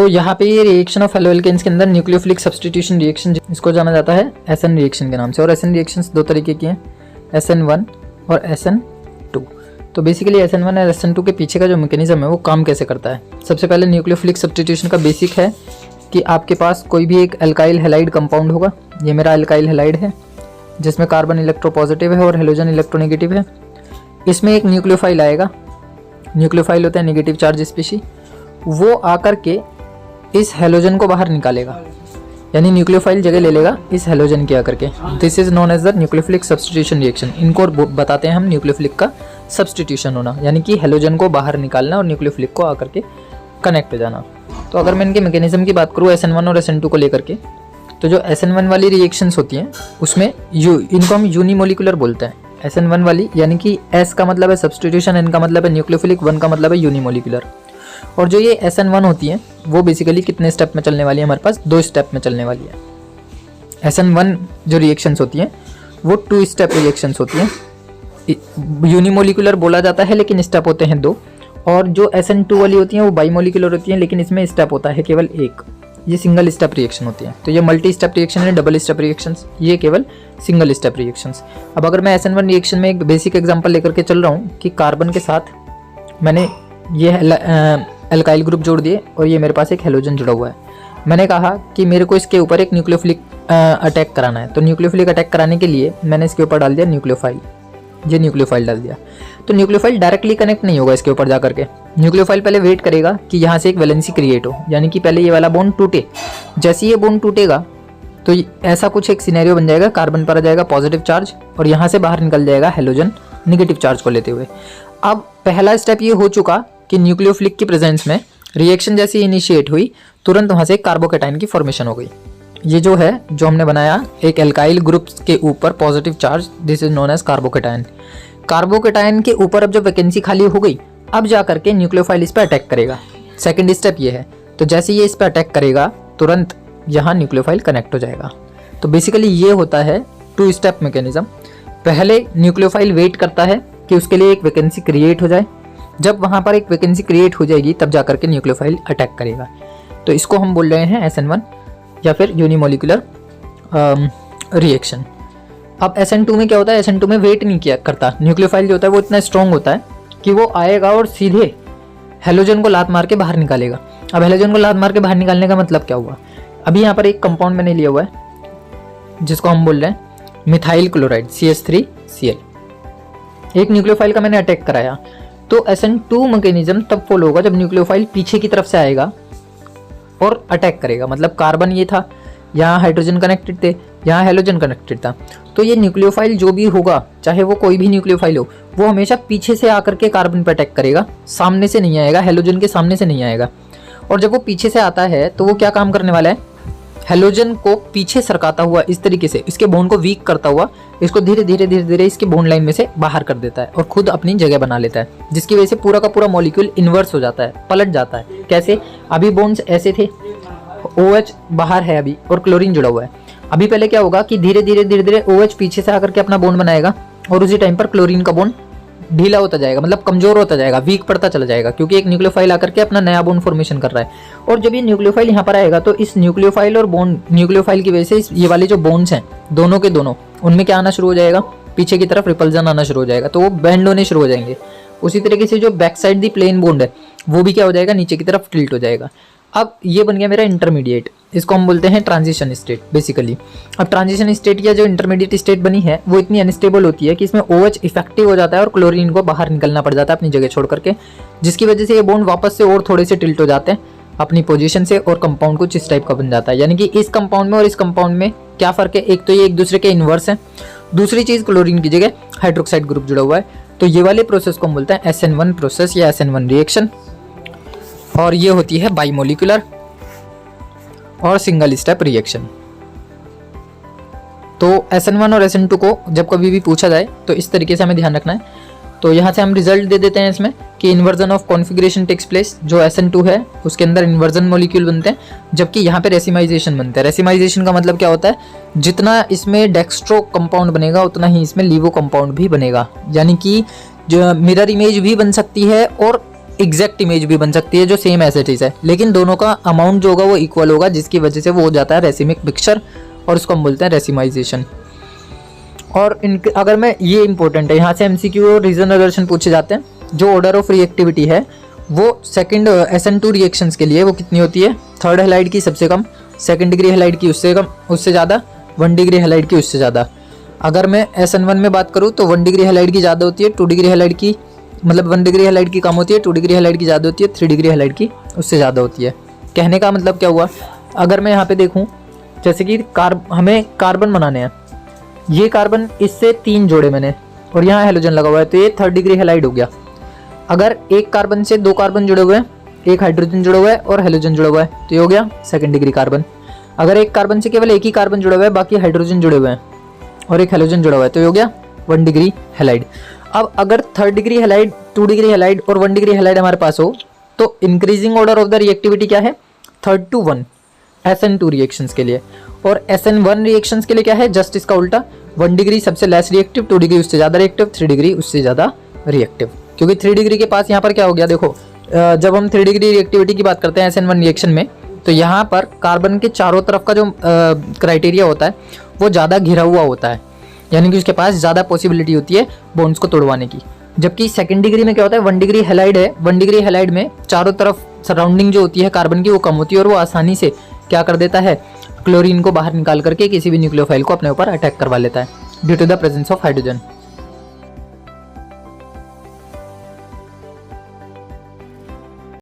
तो यहाँ पे ये रिएक्शन ऑफ हेलोएल्केन्स के अंदर न्यूक्लियोफिलिक सब्स्टिट्यूशन रिएक्शन, इसको जाना जाता है SN रिएक्शन के नाम से। और SN रिएक्शंस दो तरीके की हैं, SN1 और SN2। तो बेसिकली SN1 और SN2 के पीछे का जो मैकेनिज्म है वो काम कैसे करता है। सबसे पहले न्यूक्लियोफिलिक सब्स्टिट्यूशन का बेसिक है कि आपके पास कोई भी एक अल्काइल हैलाइड कंपाउंड होगा। ये मेरा अल्काइल हैलाइड है जिसमें कार्बन इलेक्ट्रोपॉजिटिव है और हेलोजन इलेक्ट्रोनेगेटिव है। इसमें एक न्यूक्लियोफाइल आएगा, न्यूक्लियोफाइल होता है नेगेटिव चार्ज स्पीशी, वो आकर के इस हेलोजन को बाहर निकालेगा, यानी न्यूक्लियोफाइल जगह ले लेगा इस हेलोजन की आकर के। This is known as the nucleophilic substitution reaction. इनको बताते हैं हम न्यूक्लियोफिलिक का सब्स्टिट्यूशन होना, यानी कि हेलोजन को बाहर निकालना और न्यूक्लियोफिलिक को आकर के कनेक्ट हो जाना। तो अगर मैं इनके मैकेनिज्म की बात करूँ SN1 और SN2 को लेकर के, तो जो SN1 वाली रिएक्शंस होती हैं उसमें इनको हम यूनिमोलिकुलर बोलते हैं। SN1 वाली यानी कि S का मतलब है सब्स्टिट्यूशन, N का मतलब है न्यूक्लियोफिलिक, 1 का मतलब है यूनिमोलिकुलर। और जो ये SN1 होती हैं वो बेसिकली कितने स्टेप में चलने वाली है, हमारे पास 2 स्टेप में चलने वाली है। SN1 जो रिएक्शंस होती हैं वो 2 स्टेप रिएक्शंस होती हैं। यूनिमोलिकुलर बोला जाता है लेकिन स्टेप होते हैं 2। और जो SN2 वाली होती हैं वो बाईमोलिकुलर होती हैं लेकिन इसमें स्टेप होता है केवल 1। ये सिंगल स्टेप रिएक्शन होती है। तो ये मल्टी स्टेप रिएक्शन है, डबल स्टेप रिएक्शंस, ये केवल सिंगल स्टेप रिएक्शंस। अब अगर मैं SN1 रिएक्शन में एक बेसिक एग्जांपल लेकर के चल रहा हूँ कि कार्बन के साथ मैंने ये अल्काइल ग्रुप जोड़ दिए और ये मेरे पास एक हेलोजन जुड़ा हुआ है। मैंने कहा कि मेरे को इसके ऊपर एक न्यूक्लियोफिलिक अटैक कराना है। तो न्यूक्लियोफिलिक अटैक कराने के लिए मैंने इसके ऊपर डाल दिया न्यूक्लियोफाइल, ये न्यूक्लियोफाइल डाल दिया। तो न्यूक्लियोफाइल डायरेक्टली कनेक्ट नहीं होगा इसके ऊपर जाकर के। न्यूक्लियोफाइल पहले वेट करेगा कि यहाँ से एक वैलेंसी क्रिएट हो, यानी कि पहले ये वाला बॉन्ड टूटे। जैसे ये बॉन्ड टूटेगा तो ऐसा कुछ एक सिनेरियो बन जाएगा, कार्बन पर आ जाएगा पॉजिटिव चार्ज और यहाँ से बाहर निकल जाएगा हेलोजन निगेटिव चार्ज को लेते हुए। अब पहला स्टेप ये हो चुका कि न्यूक्लियोफिलिक की प्रेजेंस में रिएक्शन जैसी इनिशिएट हुई, तुरंत वहाँ से कार्बोकेटाइन की फॉर्मेशन हो गई। ये जो है जो हमने बनाया एक एल्काइल ग्रुप के ऊपर positive charge, this is known as carbocation. Carbocation के ऊपर अब जब वैकेंसी खाली हो गई, अब जा करके न्यूक्लियोफाइल इस पर अटैक करेगा। सेकंड स्टेप ये है। तो जैसे ये इस पर अटैक करेगा तुरंत यहाँ न्यूक्लियोफाइल कनेक्ट हो जाएगा। तो बेसिकली ये होता है 2 स्टेप मैकेनिज्म। पहले न्यूक्लियोफाइल वेट करता है कि उसके लिए एक वैकेंसी क्रिएट हो जाए। जब वहाँ पर एक वैकेंसी क्रिएट हो जाएगी तब जा करके न्यूक्लियोफाइल अटैक करेगा। तो इसको हम बोल रहे हैं SN1 या फिर यूनिमोलिकुलर रिएक्शन। अब SN2 में क्या होता है, SN2 में वेट नहीं किया करता। न्यूक्लियोफाइल जो होता है वो इतना स्ट्रॉन्ग होता है कि वो आएगा और सीधे हेलोजन को लात मार के बाहर निकालेगा। अब हेलोजन को लात मार के बाहर निकालने का मतलब क्या हुआ, अभी यहाँ पर एक कंपाउंड मैंने लिया हुआ है जिसको हम बोल रहे हैं मिथाइल क्लोराइड CH3Cl। एक न्यूक्लियोफाइल का मैंने अटैक कराया, तो SN2 मैकेनिज्म तब फॉलो होगा जब न्यूक्लियोफाइल पीछे की तरफ से आएगा और अटैक करेगा। मतलब कार्बन ये था, यहाँ हाइड्रोजन कनेक्टेड थे, यहाँ हेलोजन कनेक्टेड था। तो ये न्यूक्लियोफाइल जो भी होगा, चाहे वो कोई भी न्यूक्लियोफाइल हो, वो हमेशा पीछे से आकर के कार्बन पर अटैक करेगा, सामने से नहीं आएगा, हेलोजन के सामने से नहीं आएगा। और जब वो पीछे से आता है तो वो क्या काम करने वाला है, हेलोजन को पीछे सरकाता हुआ इस तरीके से इसके बॉन्ड को वीक करता हुआ इसको धीरे धीरे इसके बॉन्ड लाइन में से बाहर कर देता है और खुद अपनी जगह बना लेता है, जिसकी वजह से पूरा का पूरा मॉलिक्यूल इन्वर्स हो जाता है, पलट जाता है। कैसे, अभी बॉन्ड्स ऐसे थे, OH बाहर है अभी और क्लोरीन जुड़ा हुआ है। अभी पहले क्या होगा कि धीरे धीरे OH पीछे से आकर के अपना बॉन्ड बनाएगा और उसी टाइम पर क्लोरीन का बॉन्ड ढीला होता जाएगा, मतलब कमजोर होता जाएगा, वीक पड़ता चला जाएगा, क्योंकि एक न्यूक्लियोफाइल आकर के अपना नया बॉन्ड फॉर्मेशन कर रहा है। और जब ये न्यूक्लियोफाइल यहाँ पर आएगा तो इस न्यूक्लियोफाइल और बॉन्ड, न्यूक्लियोफाइल की वजह से ये वाले जो बॉन्ड्स हैं दोनों के दोनों, उनमें क्या आना शुरू हो जाएगा, पीछे की तरफ रिपल्जन आना शुरू हो जाएगा, तो वो बेंड होने शुरू हो जाएंगे। उसी तरीके से जो बैक साइड दी प्लेन बॉन्ड है वो भी क्या हो जाएगा, नीचे की तरफ टिल्ट हो जाएगा। अब ये बन गया मेरा इंटरमीडिएट, इसको हम बोलते हैं ट्रांजिशन स्टेट बेसिकली। अब ट्रांजिशन स्टेट या जो इंटरमीडिएट स्टेट बनी है वो इतनी अनस्टेबल होती है कि इसमें OH इफेक्टिव हो जाता है और क्लोरीन को बाहर निकलना पड़ जाता है अपनी जगह छोड़ करके, जिसकी वजह से ये बॉन्ड वापस से और थोड़े से टिल्ट हो जाते हैं अपनी पोजीशन से और कंपाउंड कुछ इस टाइप का बन जाता है। यानी कि इस कंपाउंड में और इस कंपाउंड में क्या फ़र्क है, एक तो ये एक दूसरे के इन्वर्स है, दूसरी चीज़ क्लोरीन की जगह हाइड्रोक्साइड ग्रुप जुड़ा हुआ है। तो ये वाले प्रोसेस को हम बोलते हैं SN1 प्रोसेस या SN1 रिएक्शन, और ये होती है बाईमोलिकुलर और सिंगल स्टेप रिएक्शन। तो SN1 और SN2 को जब कभी भी पूछा जाए तो इस तरीके से हमें ध्यान रखना है। तो यहाँ से हम रिजल्ट दे देते हैं इसमें कि inversion of configuration takes place. जो SN2 है उसके अंदर इन्वर्जन मॉलिक्यूल बनते हैं, जबकि यहाँ पे रेसिमाइजेशन बनता है। रेसिमाइजेशन का मतलब क्या होता है, जितना इसमें डेक्स्ट्रो कंपाउंड बनेगा उतना ही इसमें लीवो कंपाउंड भी बनेगा, यानी कि जो मिरर इमेज भी बन सकती है और एग्जैक्ट इमेज भी बन सकती है जो सेम एज इट इज है, लेकिन दोनों का अमाउंट जो होगा वो इक्वल होगा, जिसकी वजह से वो हो जाता है रेसिमिक मिक्सचर और उसको हम बोलते हैं रेसिमाइजेशन। और इनके अगर मैं ये इंपॉर्टेंट है, यहाँ से एमसीक्यू और रीजन रिजर्वेशन पूछे जाते हैं। जो ऑर्डर ऑफ रिएक्टिविटी है वो सेकंड SN2 रिएक्शंस के लिए वो कितनी होती है, थर्ड हैलाइड की सबसे कम, सेकंड डिग्री हैलाइड की उससे कम, उससे ज़्यादा, 1 डिग्री हैलाइड की उससे ज़्यादा। अगर मैं SN1 में बात करूँ तो 1 डिग्री हैलाइड की ज़्यादा होती है, 2 डिग्री हैलाइड की, मतलब 1 डिग्री हैलाइड की कम होती है, 2 डिग्री हैलाइड की ज़्यादा होती है, 3 डिग्री हैलाइड की उससे ज़्यादा होती है। कहने का मतलब क्या हुआ, अगर मैं यहाँ पे देखूँ जैसे कि हमें कार्बन बनाने हैं, ये कार्बन इससे 3 जोड़े मैंने और यहाँ हैलोजन लगा हुआ है, तो ये 3rd डिग्री हैलाइड हो गया। अगर एक कार्बन से 2 कार्बन जुड़े हुए हैं, एक हाइड्रोजन जुड़ा हुआ है और हैलोजन जुड़ा हुआ है, तो ये हो गया 2nd डिग्री कार्बन। अगर एक कार्बन से केवल एक ही कार्बन जुड़ा हुआ है, बाकी हाइड्रोजन जुड़े हुए हैं और एक हैलोजन जुड़ा हुआ है, तो ये हो गया 1 डिग्री हैलाइड। अब अगर 3rd degree halide, 2 degree halide और 1 डिग्री हैलाइड हमारे पास हो, तो increasing order of the reactivity क्या है, 3rd to 1 SN2 रिएक्शंस के लिए। और SN1 रिएक्शंस के लिए क्या है, जस्ट इसका उल्टा, 1 डिग्री सबसे लेस रिएक्टिव, 2 डिग्री उससे ज़्यादा रिएक्टिव, 3 डिग्री उससे ज़्यादा रिएक्टिव। क्योंकि 3 डिग्री के पास यहाँ पर क्या हो गया, देखो जब हम 3 डिग्री रिएक्टिविटी की बात करते हैं SN1 रिएक्शन में, तो यहाँ पर कार्बन के चारों तरफ का जो क्राइटेरिया होता है वो ज़्यादा घिरा हुआ होता है, यानी कि उसके पास ज़्यादा पॉसिबिलिटी होती है बॉन्ड्स को तोड़वाने की। जबकि 2nd डिग्री में क्या होता है, 1 डिग्री हैलाइड है, 1 डिग्री हैलाइड में चारों तरफ सराउंडिंग जो होती है कार्बन की वो कम होती है और वो आसानी से क्या कर देता है, क्लोरीन को बाहर निकाल करके किसी भी न्यूक्लियोफाइल को अपने ऊपर अटैक करवा लेता है due to the presence of hydrogen.